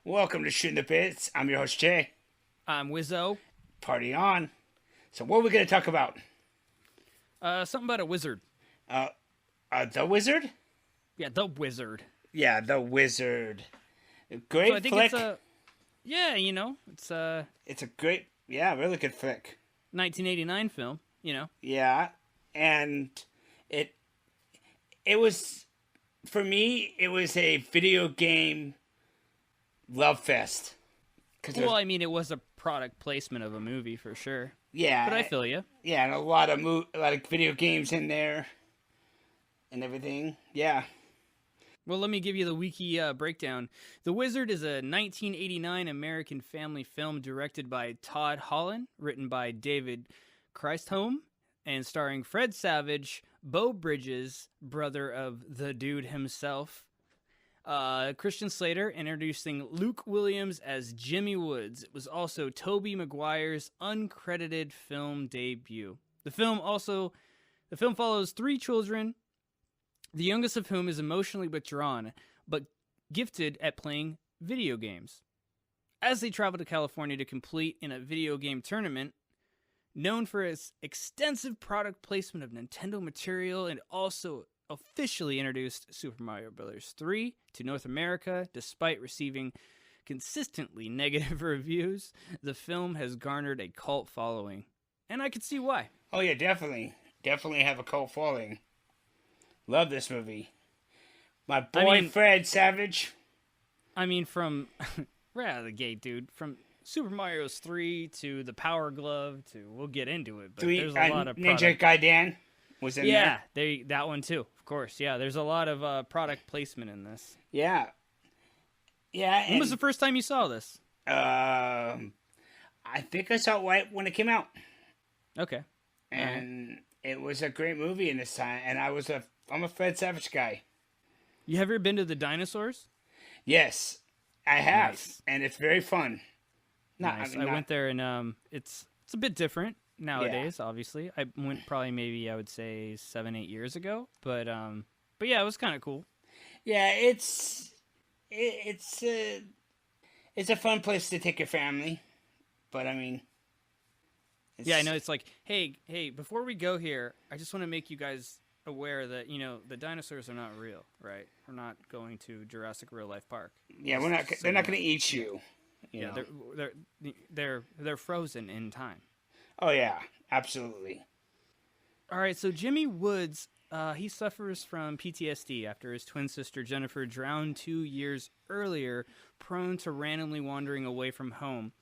Welcome to Shootin the Bits. I'm your host, Jay. I'm Wizzo. Party on. So what are we going to talk about? Something about a wizard. The Wizard? Yeah, the wizard. Yeah, The Wizard. So Great I think flick. it's a It's a great, really good flick. 1989 film. Yeah, and it was, for me, it was a video game love fest. Well, I mean, it was a product placement of a movie for sure. Yeah, But I feel you. yeah, and a lot of video games in there, and everything. Yeah. Well, let me give you the wiki breakdown. The Wizard is a 1989 American family film directed by Todd Holland, written by David Christholm, and starring Fred Savage, Beau Bridges, brother of the dude himself, Christian Slater, introducing Luke Williams as Jimmy Woods. It was also Tobey Maguire's uncredited film debut. The film follows three children, the youngest of whom is emotionally withdrawn, but gifted at playing video games. As they travel to California to compete in a video game tournament, known for its extensive product placement of Nintendo material, and also officially introduced Super Mario Bros. 3 to North America, despite receiving consistently negative reviews, the film has garnered a cult following. And I could see why. Oh yeah, definitely. Definitely have a cult following. Love this movie. My boy Fred Savage. I mean, from right out of the gate, dude. From Super Mario 3 to the Power Glove to, we'll get into it, but there's a lot of Ninja Gaiden was in there. Yeah, that one too, of course. Yeah, there's a lot of product placement in this. Yeah. Yeah. When was the first time you saw this? I think I saw it right when it came out. Okay. And it was a great movie in this time, and I'm a Fred Savage guy. You have ever been to the dinosaurs? Yes, I have, Nice. and it's very fun. Nice. I went there, and it's a bit different nowadays. Obviously, I went probably maybe I would say 7-8 years ago, but yeah, it was kind of cool. Yeah, it's a fun place to take your family, but I mean, yeah, I know it's like, hey, before we go here, I just want to make you guys aware that the dinosaurs are not real, right? We're not going to Jurassic Real Life Park. Yeah, they're not going to eat you. Yeah, they're frozen in time. Oh yeah, absolutely. All right, so Jimmy Woods, he suffers from PTSD after his twin sister Jennifer drowned 2 years earlier, prone to randomly wandering away from home.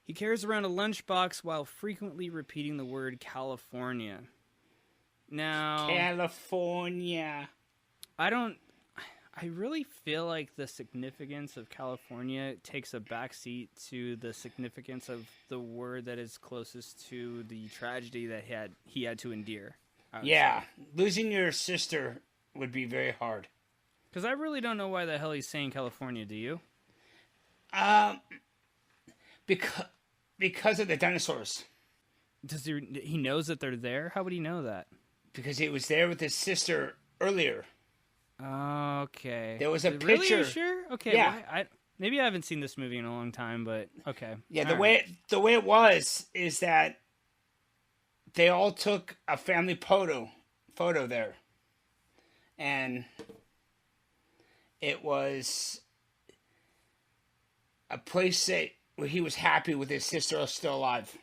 He carries around a lunchbox while frequently repeating the word California. Now, California. I really feel like the significance of California takes a backseat to the significance of the word that is closest to the tragedy that he had to endure. Yeah, losing your sister would be very hard. Because I really don't know why the hell he's saying California, do you? Because of the dinosaurs. Does he knows that they're there? How would he know that? Because he was there with his sister earlier. Okay. There was a Really? picture. Are you sure? Okay. Yeah. Well, maybe I haven't seen this movie in a long time, but okay. Yeah, All right. the way it was is that they all took a family photo there, and it was a place where he was happy with his sister still alive.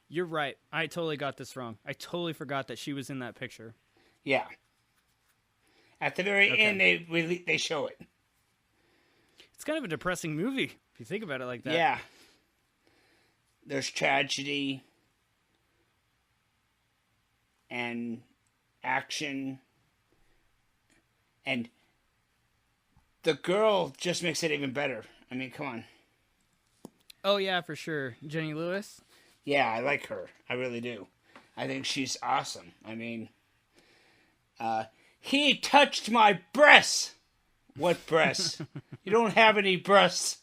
You're right. I totally got this wrong. I totally forgot that she was in that picture. Yeah. At the very end, they show it. It's kind of a depressing movie if you think about it like that. Yeah. There's tragedy and action, and the girl just makes it even better. I mean, come on. Oh yeah, for sure. Jenny Lewis. Yeah, I like her. I really do. I think she's awesome. I mean, he touched my breasts. What breasts? You don't have any breasts.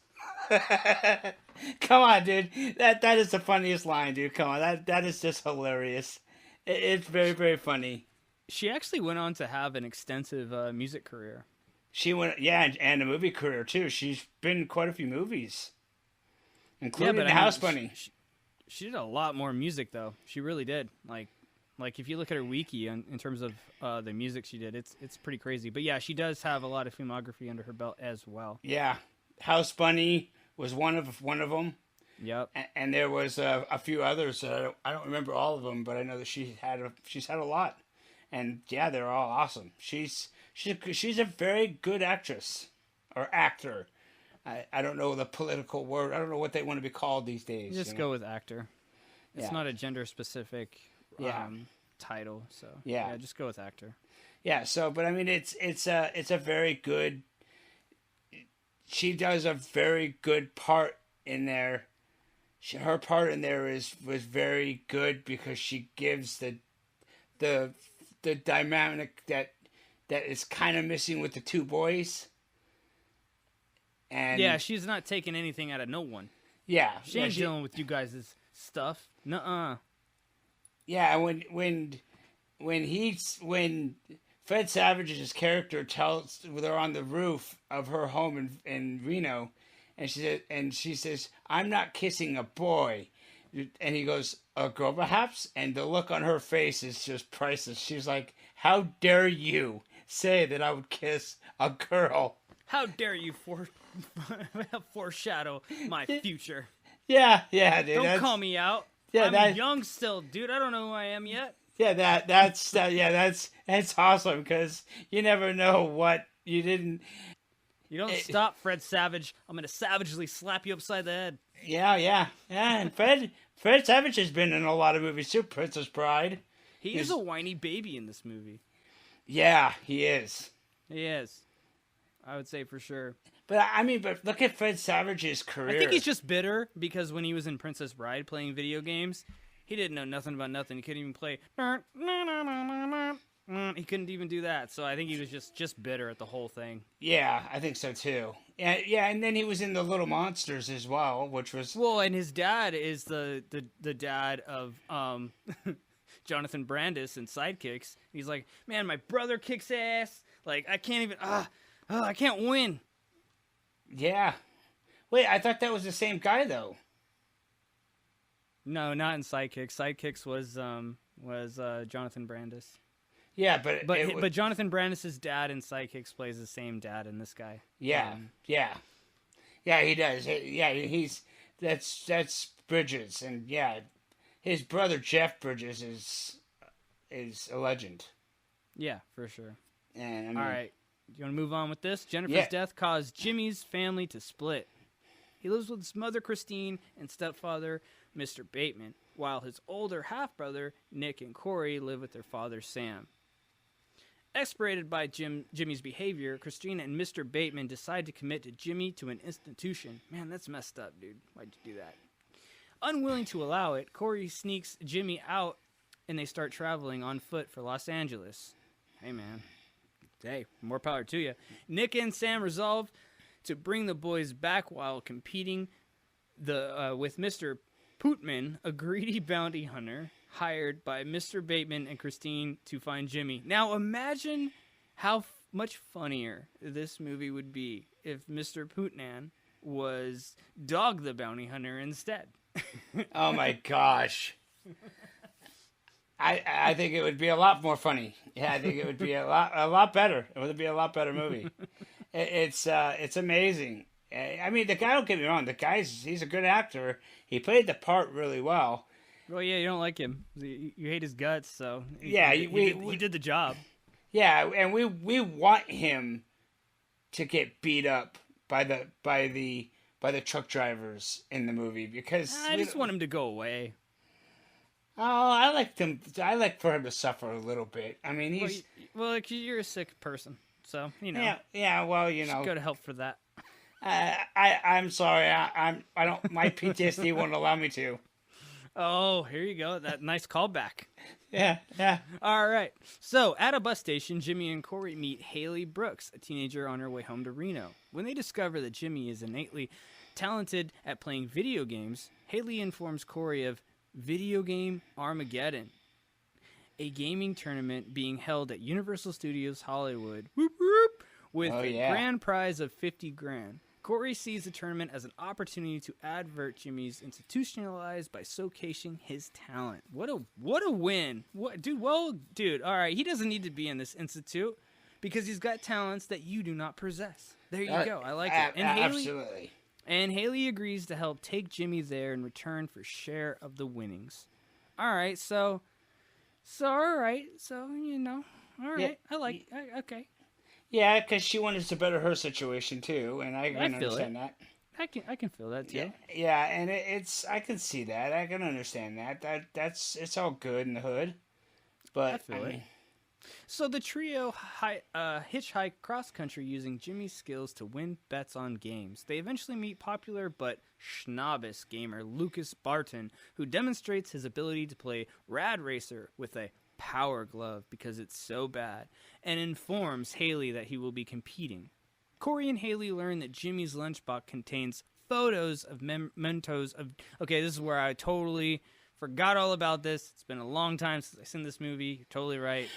Come on, dude. That is the funniest line, dude. Come on. That is just hilarious. It's very, very funny. She actually went on to have an extensive music career. She went, and a movie career too. She's been in quite a few movies, including but The House Bunny. She did a lot more music though. She really did. Like if you look at her wiki in terms of the music she did, it's pretty crazy. But yeah, she does have a lot of filmography under her belt as well. Yeah, House Bunny was one of them. Yep. And there was a few others. I don't remember all of them, but I know that she's had a lot. And yeah, they're all awesome. She's a very good actress or actor. I don't know the political word. I don't know what they want to be called these days. Just go with actor. It's not a gender specific title, so yeah, just go with actor. Yeah. So, but I mean, it's a very good. She does a very good part in there. Her part in there was very good because she gives the dynamic that is kind of missing with the two boys. And yeah, she's not taking anything out of no one. Yeah, she ain't dealing with you guys' stuff. Nuh-uh. Yeah, when Fred Savage's character tells they're on the roof of her home in Reno, and she says, "I'm not kissing a boy," and he goes, "A girl, perhaps?" And the look on her face is just priceless. She's like, "How dare you say that I would kiss a girl? How dare you foreshadow my future?" Yeah, dude. Don't call me out. Yeah, I'm young still, dude. I don't know who I am yet. Yeah, that's awesome because you never know what you didn't. You don't stop, Fred Savage. I'm gonna savagely slap you upside the head. Yeah. And Fred Savage has been in a lot of movies too. Princess Bride. He is a whiny baby in this movie. Yeah, he is. He is. I would say for sure. But look at Fred Savage's career. I think he's just bitter because when he was in Princess Bride playing video games, he didn't know nothing about nothing. He couldn't even play. He couldn't even do that. So I think he was just bitter at the whole thing. Yeah, I think so too. Yeah, and then he was in The Little Monsters as well, which was and his dad is the dad of Jonathan Brandis in Sidekicks. He's like, man, my brother kicks ass. Like I can't even. I can't win. Yeah. Wait, I thought that was the same guy though. No, not in Sidekicks. Sidekicks was Jonathan Brandis. Yeah, but Jonathan Brandis' dad in Sidekicks plays the same dad in this guy. Yeah, yeah, he does. Yeah, that's Bridges, and yeah, his brother Jeff Bridges is a legend. Yeah, for sure. And all right, do you want to move on with this? Jennifer's death caused Jimmy's family to split. He lives with his mother Christine and stepfather Mr. Bateman, while his older half-brother Nick and Corey live with their father Sam. Exasperated by Jimmy's behavior, Christina and Mr. Bateman decide to commit Jimmy to an institution. Man, that's messed up, dude. Why'd you do that? Unwilling to allow it, Corey sneaks Jimmy out, and they start traveling on foot for Los Angeles. Hey, man. Hey, more power to you. Nick and Sam resolve to bring the boys back while competing with Mr. Pootman, a greedy bounty hunter hired by Mr. Bateman and Christine to find Jimmy. Now imagine how much funnier this movie would be if Mr. Pootman was Dog the Bounty Hunter instead. Oh my gosh. I think it would be a lot more funny. Yeah, I think it would be a lot better. It would be a lot better movie. It's amazing. I mean, the guy, don't get me wrong, he's a good actor. He played the part really well. Well, yeah, you don't like him. You hate his guts, so he did the job. Yeah, and we want him to get beat up by the truck drivers in the movie because I just want him to go away. Oh, I like for him to suffer a little bit. I mean, he's you're a sick person, so you know. Yeah. Well, you know, go to help for that. I'm sorry. I don't. My PTSD won't allow me to. Oh, here you go. That nice callback. Yeah. All right. So, at a bus station, Jimmy and Corey meet Haley Brooks, a teenager on her way home to Reno. When they discover that Jimmy is innately talented at playing video games, Haley informs Corey of Video Game Armageddon, a gaming tournament being held at Universal Studios Hollywood, with a grand prize of 50 grand. Corey sees the tournament as an opportunity to advert Jimmy's institutionalized by showcasing his talent. What a win. Dude, all right, he doesn't need to be in this institute because he's got talents that you do not possess. There you go. I like it. And Absolutely. And Haley agrees to help take Jimmy there in return for share of the winnings. All right, so all right. So, all right. Yeah. Okay. Yeah, because she wanted to better her situation too, and I can understand that. I can feel that too. Yeah, and it's I can see that. I can understand that. That's it's all good in the hood, but I feel it. So the trio hitchhike cross country using Jimmy's skills to win bets on games. They eventually meet popular but schnobbis gamer Lucas Barton, who demonstrates his ability to play Rad Racer with a power glove because it's so bad, and informs Haley that he will be competing. Corey and Haley learn that Jimmy's lunchbox contains photos of mementos of... Okay, this is where I totally forgot all about this. It's been a long time since I've seen this movie. You're totally right.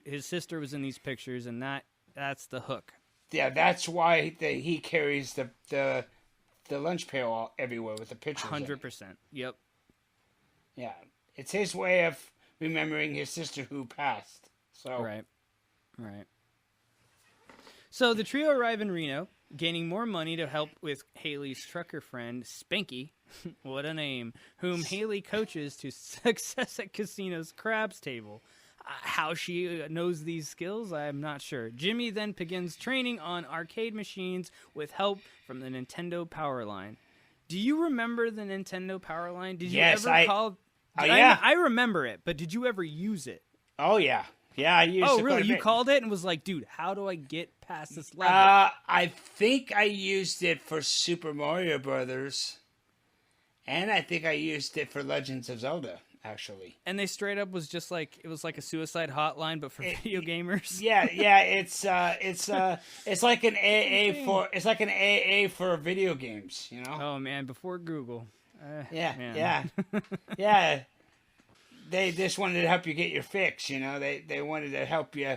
His sister was in these pictures, and that's the hook. Yeah, that's why he carries the lunch pail everywhere with the pictures. 100%. Yep. Yeah, it's his way of remembering his sister who passed. So right. So the trio arrive in Reno, gaining more money to help with Haley's trucker friend Spanky, what a name, whom Haley coaches to success at casino's craps table. How she knows these skills, I'm not sure. Jimmy then begins training on arcade machines with help from the Nintendo Power Line. Do you remember the Nintendo Power Line? Did you ever call? Yeah. I remember it, but did you ever use it? Oh, yeah. Yeah, I used it. Oh, really? You called it and was like, dude, how do I get past this level? I think I used it for Super Mario Brothers, and I think I used it for Legends of Zelda, actually. And they straight up was just like, it was like a suicide hotline, but for video gamers. Yeah, it's like an AA for video games, you know? Oh, man, before Google. Yeah. They just wanted to help you get your fix, you know. They wanted to help you.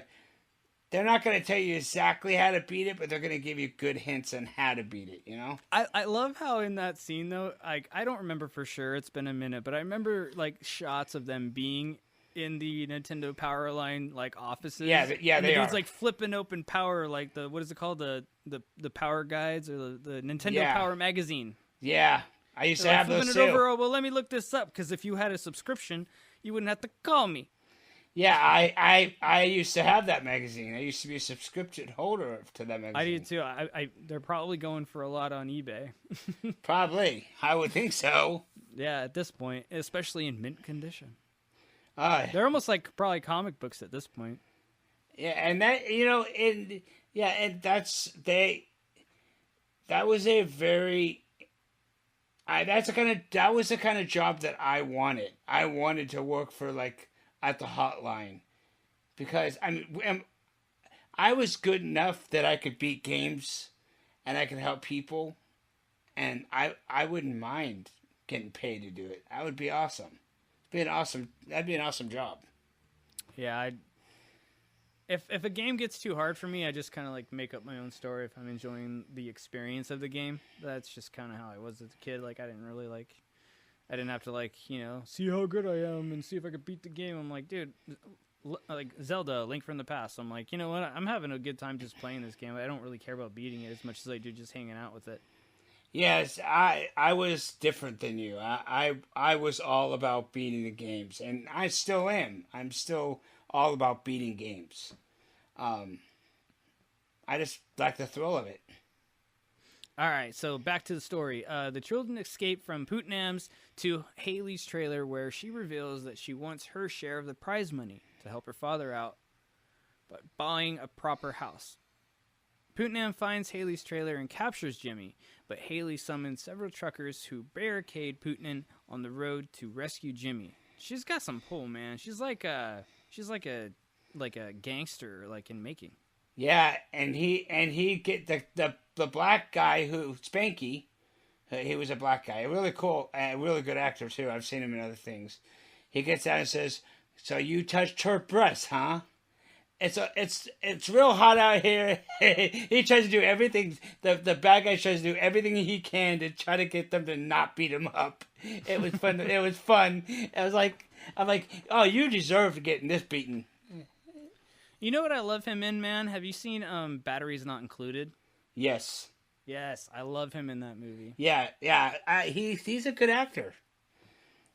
They're not going to tell you exactly how to beat it, but they're going to give you good hints on how to beat it, you know. I love how in that scene though, I don't remember for sure. It's been a minute, but I remember like shots of them being in the Nintendo Power Line like offices. Yeah, and they are. It's like flipping open power, like the what is it called, the Power Guides or the Nintendo Power magazine. Yeah, I used to have those too. Over. Oh, well, let me look this up because if you had a subscription, you wouldn't have to call me. Yeah, I used to have that magazine. I used to be a subscription holder to that magazine. I did too. They're probably going for a lot on eBay. Probably. I would think so. Yeah, at this point, especially in mint condition. They're almost like probably comic books at this point. Yeah, and that, you know, that was a very... that was the kind of job that I wanted. I wanted to work for like at the hotline, because I was good enough that I could beat games, and I could help people, and I wouldn't mind getting paid to do it. That would be awesome. That'd be an awesome job. Yeah, If a game gets too hard for me, I just kind of like make up my own story if I'm enjoying the experience of the game. That's just kind of how I was as a kid. Like I didn't have to like, you know, see how good I am and see if I could beat the game. I'm like, dude, like Zelda, Link from the Past. I'm like, you know what? I'm having a good time just playing this game. I don't really care about beating it as much as I do just hanging out with it. Yes, I was different than you. I was all about beating the games, and I still am. I'm still all about beating games. I just like the thrill of it. All right, so back to the story. The children escape from Putnam's to Haley's trailer, where she reveals that she wants her share of the prize money to help her father out by buying a proper house. Putnam finds Haley's trailer and captures Jimmy, but Haley summons several truckers who barricade Putnam on the road to rescue Jimmy. She's got some pull, man. She's like a gangster, like in making. Yeah, and he get the black guy who Spanky, he was a black guy, a really cool, really good actor too. I've seen him in other things. He gets out and says, "So you touched her breasts, huh?" it's real hot out here. He tries to do everything. The bad guy tries to do everything he can to try to get them to not beat him up. It was fun. It was fun. I'm like, oh, you deserve getting this beaten. You know what I love him in, man? Have you seen Batteries Not Included? Yes. Yes, I love him in that movie. Yeah. He's a good actor,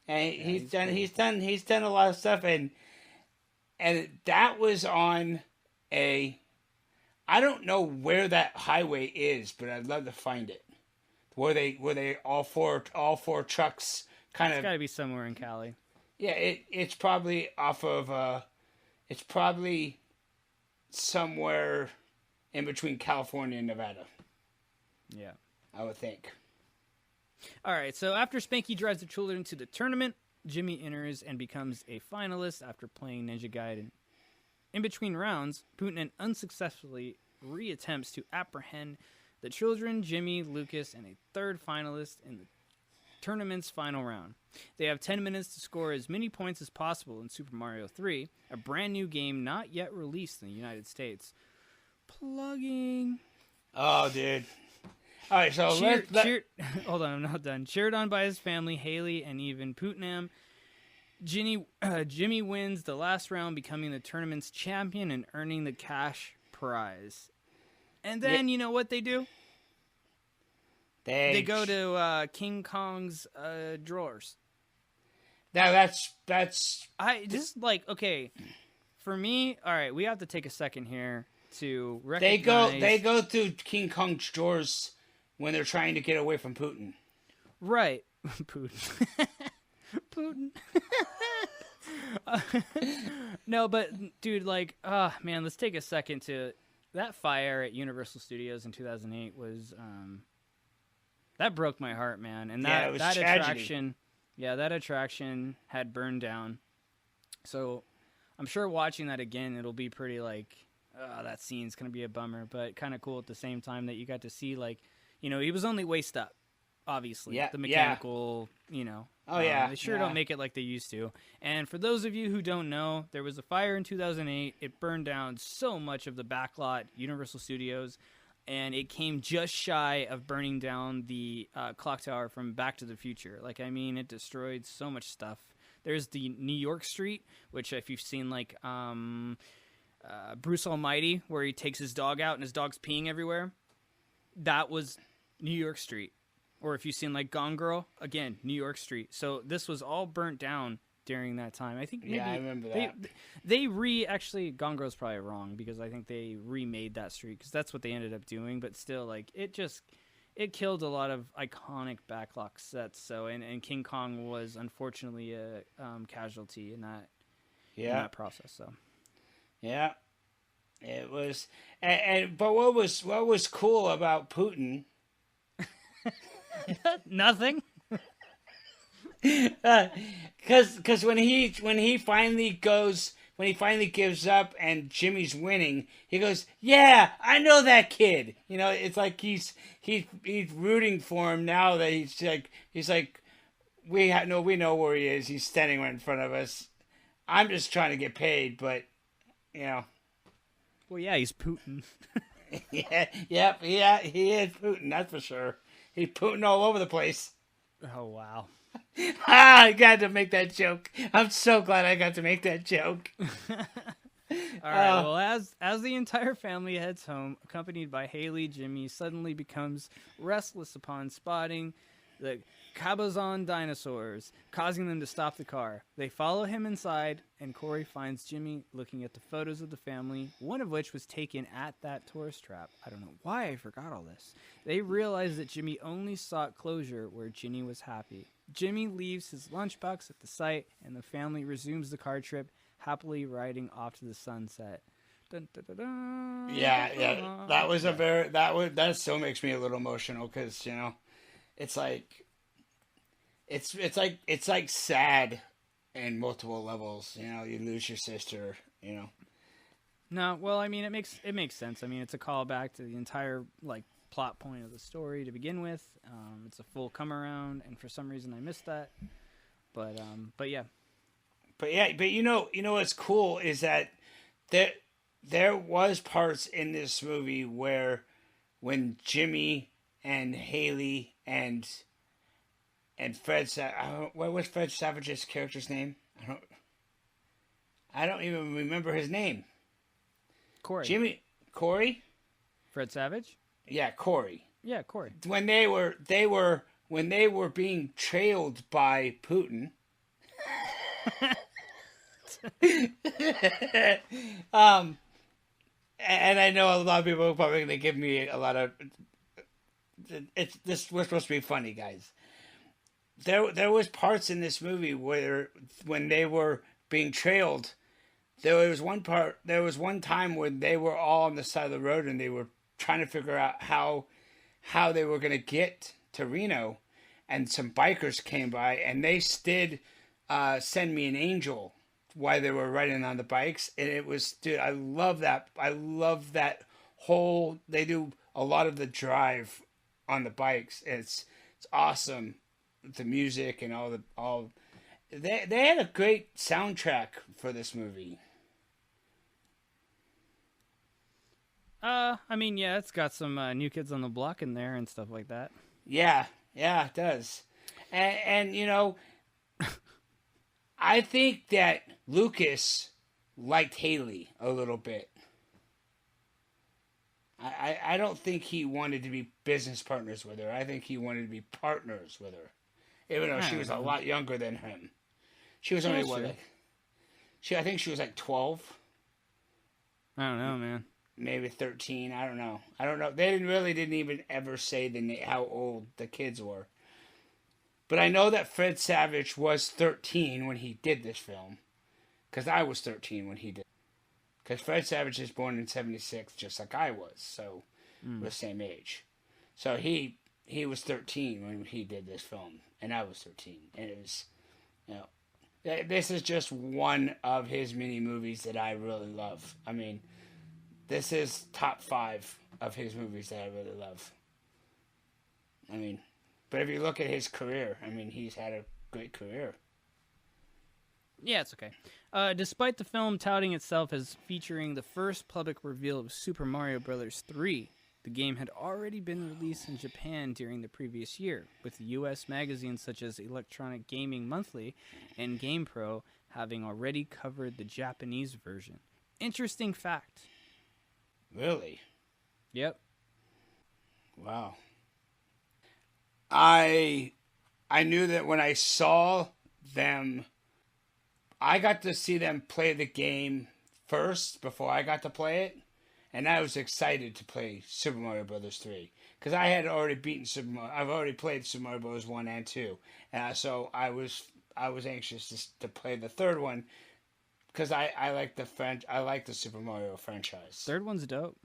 and he's done a lot of stuff, and that was on a. I don't know where that highway is, but I'd love to find it. Where they all four trucks kind of. It's got to be somewhere in Cali. Yeah, it's probably off of. It's probably somewhere in between California and Nevada. Yeah, I would think. All right, so after Spanky drives the children to the tournament, Jimmy enters and becomes a finalist after playing Ninja Gaiden. In between rounds, Putin unsuccessfully reattempts to apprehend the children, Jimmy, Lucas, and a third finalist in the tournament's final round. They have 10 minutes to score as many points as possible in Super Mario 3, a brand new game not yet released in the United States. Plugging. Oh, dude. All right, so hold on, I'm not done. Cheered on by his family, Haley, and even Putnam, Jimmy wins the last round, becoming the tournament's champion and earning the cash prize. And then, you know what they do? They go to King Kong's drawers. Now that's. I just like, okay, for me, all right, we have to take a second here to recognize. They go through King Kong's drawers when they're trying to get away from Putin. Right. Putin. Putin. No, but dude, like, man, let's take a second to that fire at Universal Studios in 2008 was that broke my heart, man. And that attraction, that attraction had burned down. So I'm sure watching that again, it'll be pretty like, that scene's gonna be a bummer, but kind of cool at the same time that you got to see, like, you know, he was only waist up, obviously. Yeah, the mechanical, you know. They sure don't make it like they used to. And for those of you who don't know, there was a fire in 2008. It burned down so much of the backlot, Universal Studios, and it came just shy of burning down the clock tower from Back to the Future. Like, I mean, it destroyed so much stuff. There's the New York Street, which if you've seen, like, Bruce Almighty, where he takes his dog out and his dog's peeing everywhere, that was New York Street. Or if you've seen, like, Gone Girl, again, New York Street. So this was all burnt down during that time. I think maybe I remember that. Actually, Gone Girl's probably wrong, because I think they remade that street, because that's what they ended up doing. But still, like, it killed a lot of iconic backlot sets. So, and King Kong was unfortunately a casualty in that process. So, yeah, it was. But what was cool about Putin? Nothing. Because when he finally gives up and Jimmy's winning, he goes, "Yeah, I know that kid." You know, it's like he's rooting for him now that he's like, we know where he is. He's standing right in front of us. I'm just trying to get paid, but you know. Well, yeah, he's Putin. He is Putin. That's for sure. He's Putin all over the place. Oh, wow. I got to make that joke. I'm so glad I got to make that joke. All right. Well, as the entire family heads home, accompanied by Haley, Jimmy suddenly becomes restless upon spotting the Cabazon dinosaurs, causing them to stop the car. They follow him inside, and Corey finds Jimmy looking at the photos of the family, one of which was taken at that tourist trap. I don't know why I forgot all this. They realize that Jimmy only sought closure where Ginny was happy. Jimmy leaves his lunchbox at the site, and the family resumes the car trip, happily riding off to the sunset. Dun, dun, dun, dun, Yeah. That was that still makes me a little emotional, because, you know, it's like it's like sad in multiple levels. You know, you lose your sister. You know. No, well, I mean, it makes sense. I mean, it's a callback to the entire, like, plot point of the story to begin with. It's a full come around, and for some reason I missed that. But yeah. But you know what's cool is that there was parts in this movie where when Jimmy and Haley and what was Fred Savage's character's name? I don't even remember his name. Corey? Fred Savage? Yeah, Corey. Yeah, Corey. When they were being trailed by Putin. And I know a lot of people are probably going to give me a lot of. We're supposed to be funny, guys. There was parts in this movie where when they were being trailed, there was one time when they were all on the side of the road and they were trying to figure out how they were going to get to Reno, and some bikers came by and they did Send Me an Angel while they were riding on the bikes, and it was, dude, I love that whole, they do a lot of the drive on the bikes. It's awesome, the music and all they had a great soundtrack for this movie. I mean, yeah, it's got some New Kids on the Block in there and stuff like that. Yeah, it does. And you know, I think that Lucas liked Haley a little bit. I don't think he wanted to be business partners with her. I think he wanted to be partners with her. Even though she was a lot younger than him. She was only, I think she was like 12. I don't know, man. Maybe 13. I don't know. They didn't even ever say how old the kids were. But I know that Fred Savage was 13 when he did this film. Because I was 13 when he did. Because Fred Savage is born in 76, just like I was. So, we're the same age. So he was 13 when he did this film. And I was 13. And it was, you know, this is just one of his many movies that I really love. I mean, this is top 5 of his movies that I really love. I mean, but if you look at his career, I mean, he's had a great career. Yeah, it's okay. Despite the film touting itself as featuring the first public reveal of Super Mario Bros. 3, the game had already been released in Japan during the previous year, with U.S. magazines such as Electronic Gaming Monthly and GamePro having already covered the Japanese version. Interesting fact. Really? Yep. Wow. I knew that when I saw them, I got to see them play the game first before I got to play it, and I was excited to play Super Mario Bros. 3 because I had already beaten Super Mario. I've already played Super Mario Bros. 1 and 2, and so I was anxious to play the third one because I like the Super Mario franchise. Third one's dope.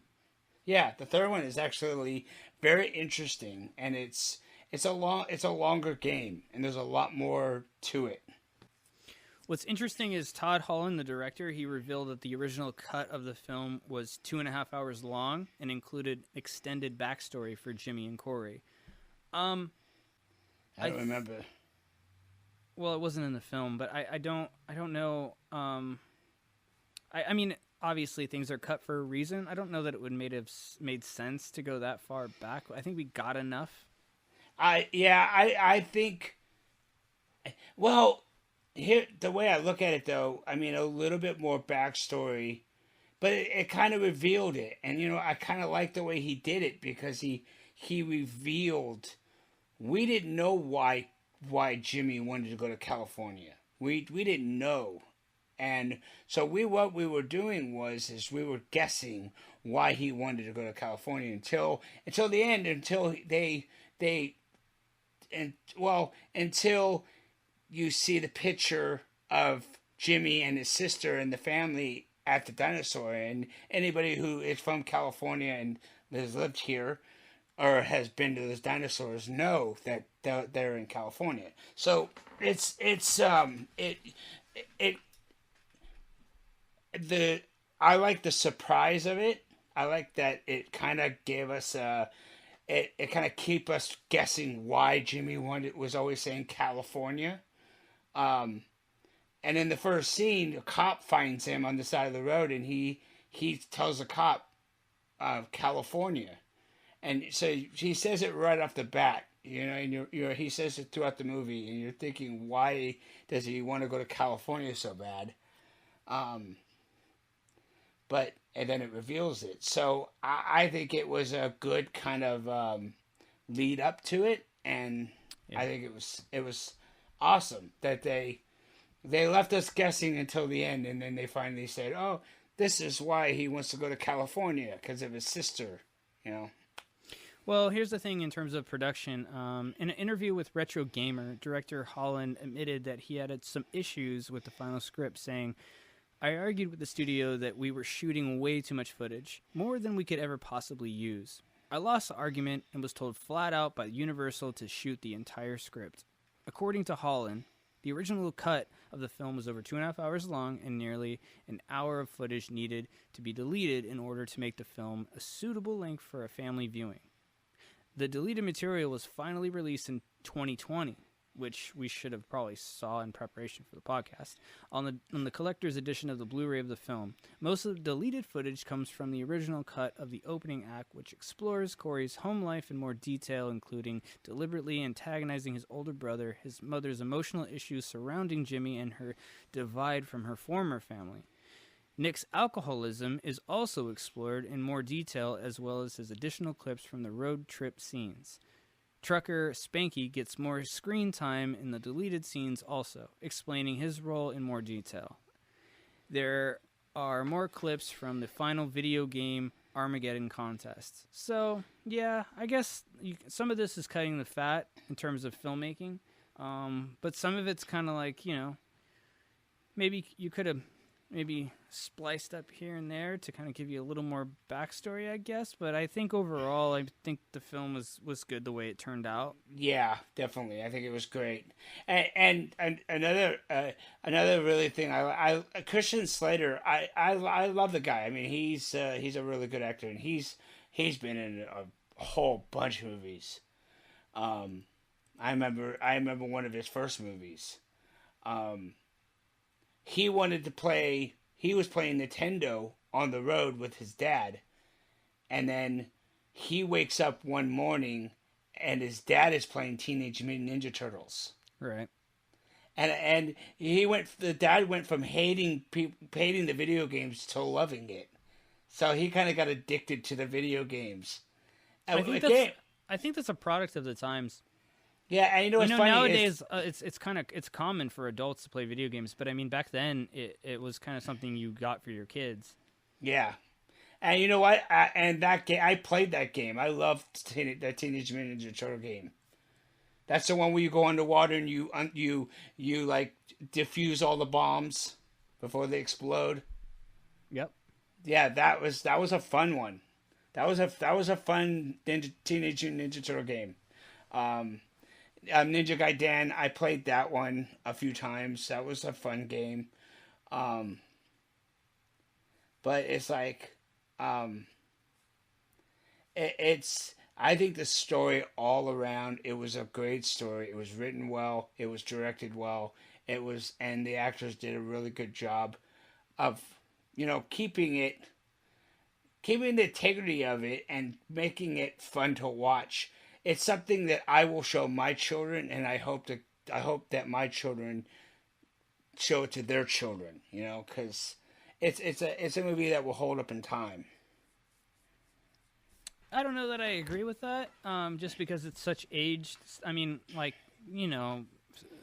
Yeah, the third one is actually very interesting, and it's a longer game, and there's a lot more to it. What's interesting is Todd Holland, the director, he revealed that the original cut of the film was 2.5 hours long and included extended backstory for Jimmy and Corey. I don't remember. Well, it wasn't in the film, but I don't know. I mean, obviously things are cut for a reason. I don't know that it would have made sense to go that far back. I think we got enough. I think. Well. Here, the way I look at it, though, I mean, a little bit more backstory, but it kind of revealed it. And, you know, I kind of like the way he did it because he revealed, we didn't know why Jimmy wanted to go to California. We didn't know. And so what we were doing was we were guessing why he wanted to go to California until the end, until until you see the picture of Jimmy and his sister and the family at the dinosaur, and anybody who is from California and has lived here or has been to those dinosaurs know that they're in California. So I like the surprise of it. I like that it kind of gave us it kind of keep us guessing why Jimmy was always saying California. And in the first scene, a cop finds him on the side of the road, and he he tells the cop California, and so he says it right off the bat. And he says it throughout the movie, and you're thinking, why does he want to go to California so bad? But and then it reveals it. So I think it was a good kind of lead up to it, and I think it was awesome that they left us guessing until the end, and then they finally said, "Oh, this is why he wants to go to California, because of his sister." Well, here's the thing in terms of production. In an interview with Retro Gamer, director Holland admitted that he had some issues with the final script, saying, "I argued with the studio that we were shooting way too much footage, more than we could ever possibly use. I lost the argument and was told flat out by Universal to shoot the entire script." According to Holland, the original cut of the film was over 2.5 hours long, and nearly an hour of footage needed to be deleted in order to make the film a suitable length for a family viewing. The deleted material was finally released in 2020, which we should have probably saw in preparation for the podcast, on the collector's edition of the Blu-ray of the film. Most of the deleted footage comes from the original cut of the opening act, which explores Corey's home life in more detail, including deliberately antagonizing his older brother, his mother's emotional issues surrounding Jimmy, and her divide from her former family. Nick's alcoholism is also explored in more detail, as well as his additional clips from the road trip scenes. Trucker Spanky gets more screen time in the deleted scenes also, explaining his role in more detail. There are more clips from the final video game Armageddon contest. So, yeah, I guess some of this is cutting the fat in terms of filmmaking, but some of it's kind of like, maybe you could have maybe spliced up here and there to kind of give you a little more backstory, I guess. But I think overall, I think the film was good the way it turned out. Yeah, definitely. I think it was great. And another really thing, I Christian Slater, I love the guy. I mean, he's a really good actor, and he's been in a whole bunch of movies. I remember one of his first movies. He was playing Nintendo on the road with his dad, and then he wakes up one morning and his dad is playing Teenage Mutant Ninja Turtles. Right. And the dad went from hating the video games to loving it. So he kind of got addicted to the video games. I think that's a product of the times. Yeah, and what's funny nowadays it's common for adults to play video games, but I mean back then it was kind of something you got for your kids. Yeah, and you know what? I played that game. I loved that Teenage Mutant Ninja Turtle game. That's the one where you go underwater and you like defuse all the bombs before they explode. Yep. Yeah, that was a fun one. That was a fun Teenage Mutant Ninja Turtle game. Ninja Gaiden, I played that one a few times. That was a fun game. But it's like, I think the story all around, it was a great story. It was written well. It was directed well. And the actors did a really good job of, keeping the integrity of it and making it fun to watch. It's something that I will show my children, and I hope that my children show it to their children. Because it's a movie that will hold up in time. I don't know that I agree with that. Just because it's such aged. I mean,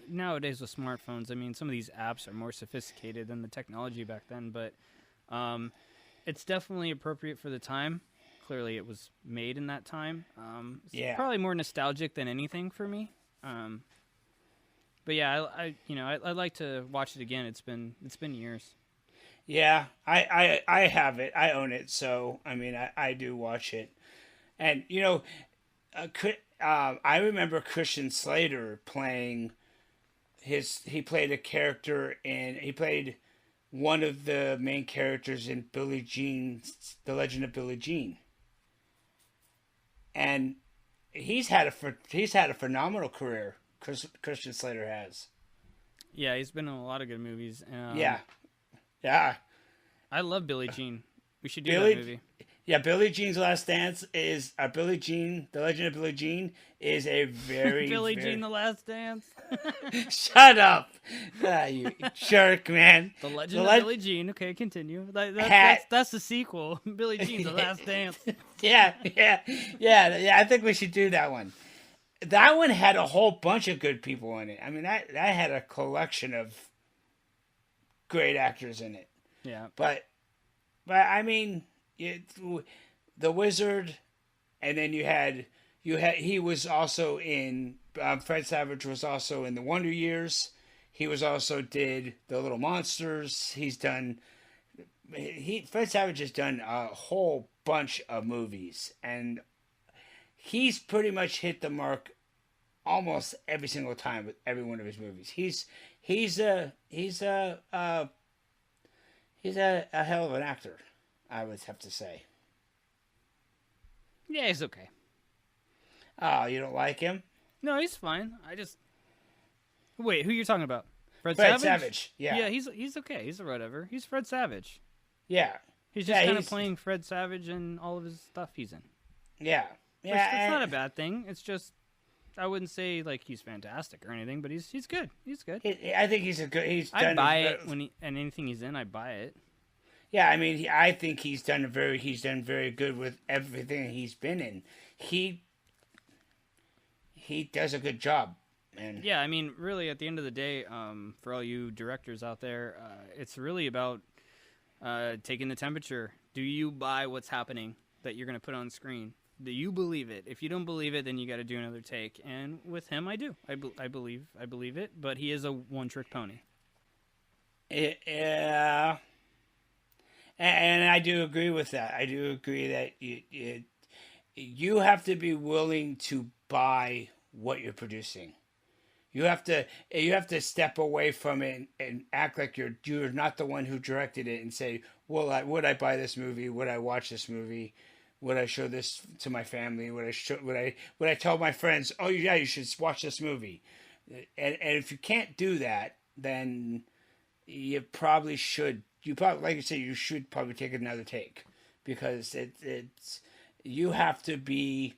nowadays with smartphones, I mean, some of these apps are more sophisticated than the technology back then, but it's definitely appropriate for the time. Clearly, it was made in that time. It's probably more nostalgic than anything for me. But yeah, I'd like to watch it again. It's been years. Yeah, I have it. I own it. So I mean, I do watch it, and I remember Christian Slater playing he played a character he played one of the main characters in Billie Jean's The Legend of Billie Jean. And he's had a phenomenal career. Christian Slater has. Yeah, he's been in a lot of good movies. Yeah. I love Billie Jean. We should do that movie. Yeah, Billie Jean's Last Dance is Billie Jean. The Legend of Billie Jean is a very Billie Jean, The Last Dance. Shut up, you jerk, man. The Legend of Billie Jean. Okay, continue. That's the sequel. Billie Jean, The Last Dance. Yeah. I think we should do that one. That one had a whole bunch of good people in it. I mean, that had a collection of great actors in it. Yeah, but I mean. The Wizard, and then you had he was also in Fred Savage was also in the Wonder Years. He was also did the Little Monsters. Fred Savage has done a whole bunch of movies, and he's pretty much hit the mark almost every single time with every one of his movies. He's a hell of an actor, I would have to say. Yeah, he's okay. Oh, you don't like him? No, he's fine. Wait, who you're talking about? Fred Savage? Yeah. Yeah, he's okay. He's a whatever. He's Fred Savage. Yeah. He's just kind of playing Fred Savage in all of his stuff he's in. Yeah. It's not a bad thing. It's just, I wouldn't say like he's fantastic or anything, but he's good. He's good. I think he's a good. I buy it and anything he's in, I buy it. Yeah, I mean, I think he's done very good with everything he's been in. He does a good job, man. Yeah, I mean, really, at the end of the day, for all you directors out there, it's really about taking the temperature. Do you buy what's happening that you're going to put on screen? Do you believe it? If you don't believe it, then you got to do another take. And with him, I do. I believe it. But he is a one-trick pony. Yeah. And I do agree with that. I do agree that you have to be willing to buy what you're producing. You have to step away from it and act like you're not the one who directed it and say, well, would I buy this movie? Would I watch this movie? Would I show this to my family? Would I tell my friends, oh yeah, you should watch this movie? And if you can't do that, then you probably should. Like you said, you should probably take another take, because you have to be,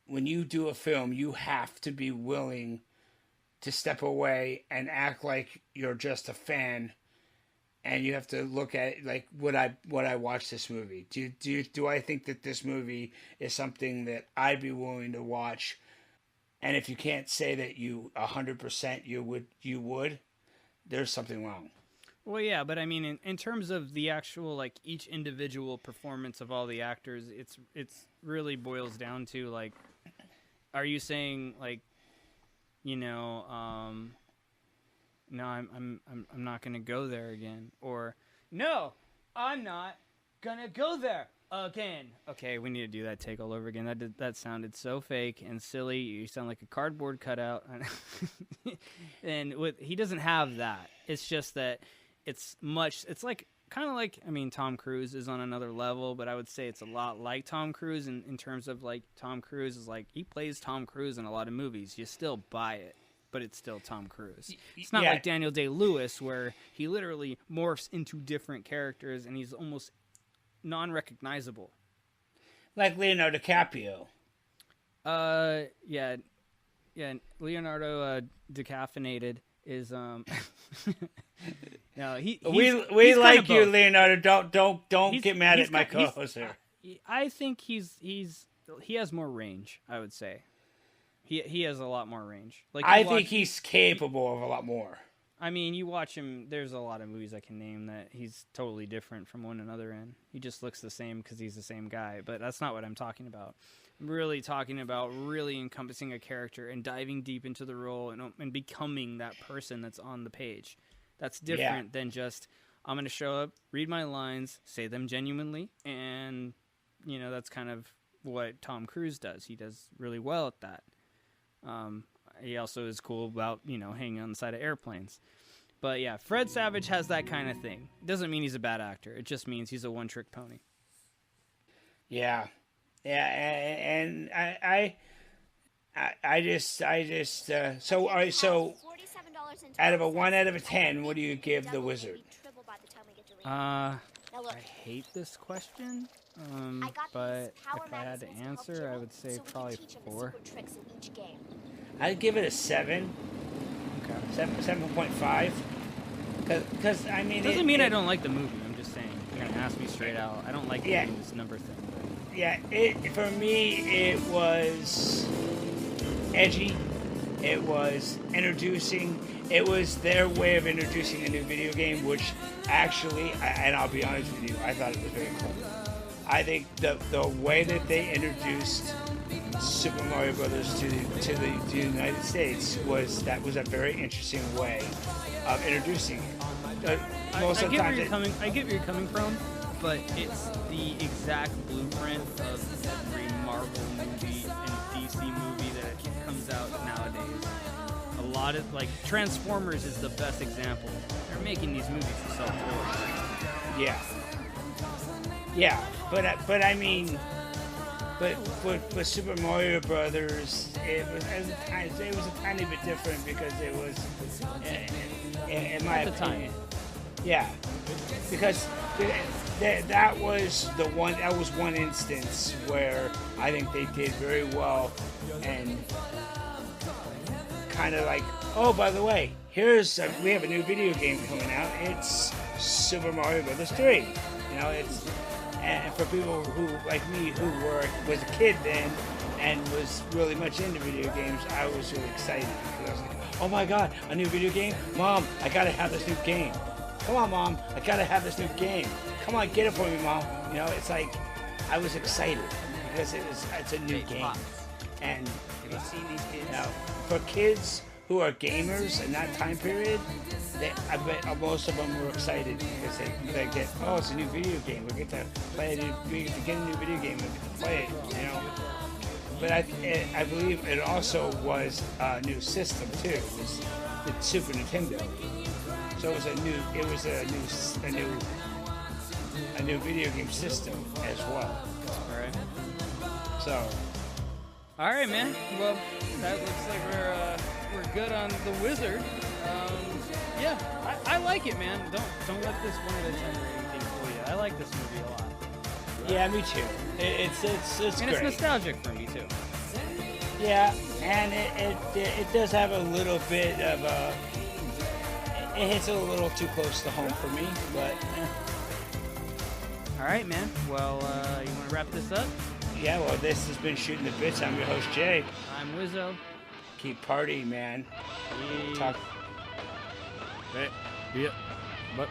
when you do a film, you have to be willing to step away and act like you're just a fan, and you have to look at it like, would I watch this movie? Do I think that this movie is something that I'd be willing to watch? And if you can't say that you 100% you would, there's something wrong. Well, yeah, but I mean, in terms of the actual, like, each individual performance of all the actors, it's really boils down to, like, are you saying, like, you know, no, I'm not gonna go there again, or no, I'm not gonna go there again. Okay, we need to do that take all over again. That sounded so fake and silly. You sound like a cardboard cutout. And he doesn't have that. It's just that. It's like kind of like, I mean, Tom Cruise is on another level, but I would say it's a lot like Tom Cruise in terms of, like, Tom Cruise is like, he plays Tom Cruise in a lot of movies. You still buy it, but it's still Tom Cruise. It's not like Daniel Day-Lewis, where he literally morphs into different characters and he's almost non-recognizable. Like Leonardo DiCaprio. Yeah, Leonardo decaffeinated is no, we like you, Leonardo. Don't get mad at my co-host here. I think he has more range. I would say he has a lot more range. Like, I think he's capable of a lot more. I mean, you watch him. There's a lot of movies I can name that he's totally different from one another in. He just looks the same because he's the same guy. But that's not what I'm talking about. I'm really talking about really encompassing a character and diving deep into the role and becoming that person that's on the page. That's different than just, I'm going to show up, read my lines, say them genuinely, and, you know, that's kind of what Tom Cruise does. He does really well at that. He also is cool about, you know, hanging on the side of airplanes. But yeah, Fred Savage has that kind of thing. It doesn't mean he's a bad actor. It just means he's a one-trick pony. Yeah. Yeah, and I just so all right, so out of a 1 out of a 10, what do you give The Wizard? I hate this question, but if I had to answer, I would say probably 4. I'd give it a 7. Okay. 7.5. Because I mean, doesn't mean I don't like the movie. I'm just saying. You're gonna ask me straight out. I don't like doing this number thing. But... Yeah, for me it was edgy. It was introducing. It was their way of introducing a new video game, which actually, and I'll be honest with you, I thought it was very cool. I think the way that they introduced Super Mario Brothers to the United States was a very interesting way of introducing it. I get where you're coming from, but it's the exact blueprint of every Marvel movie and DC movie that comes out nowadays. A lot of, like, Transformers is the best example. They're making these movies to sell toys. Yeah. Yeah, but I mean, but Super Mario Brothers, it was a tiny bit different because it was, in my opinion, yeah, because that was one instance where I think they did very well, and kind of like, oh, by the way, we have a new video game coming out. It's Super Mario Brothers 3. You know, and for people who, like me, who was a kid then and was really much into video games, I was really excited because I was like, oh my God, a new video game? Mom, I gotta have this new game. Come on, Mom, I gotta have this new game. Come on, get it for me, Mom. You know, it's like, I was excited because it's a new game. And you know, for kids who are gamers in that time period, I bet most of them were excited because they get, oh, it's a new video game. We get to play we get a new video game. We get to play it, you know. But I believe it also was a new system too. It was the Super Nintendo. So it was a new video game system as well. All right. So. All right, man. Well, that looks like we're good on the Wizard. Yeah, I like it, man. Don't let this 1 out of 10 rating fool you. I like this movie a lot. Yeah, me too. It's and great. It's nostalgic for me too. Yeah, and it does have a little bit of a. It hits a little too close to home for me, but. All right, man. Well, you want to wrap this up? Yeah, well, this has been Shooting the Bits. I'm your host, Jay. I'm Wizzo. Keep partying, man. Yeah. Talk. Yeah. But.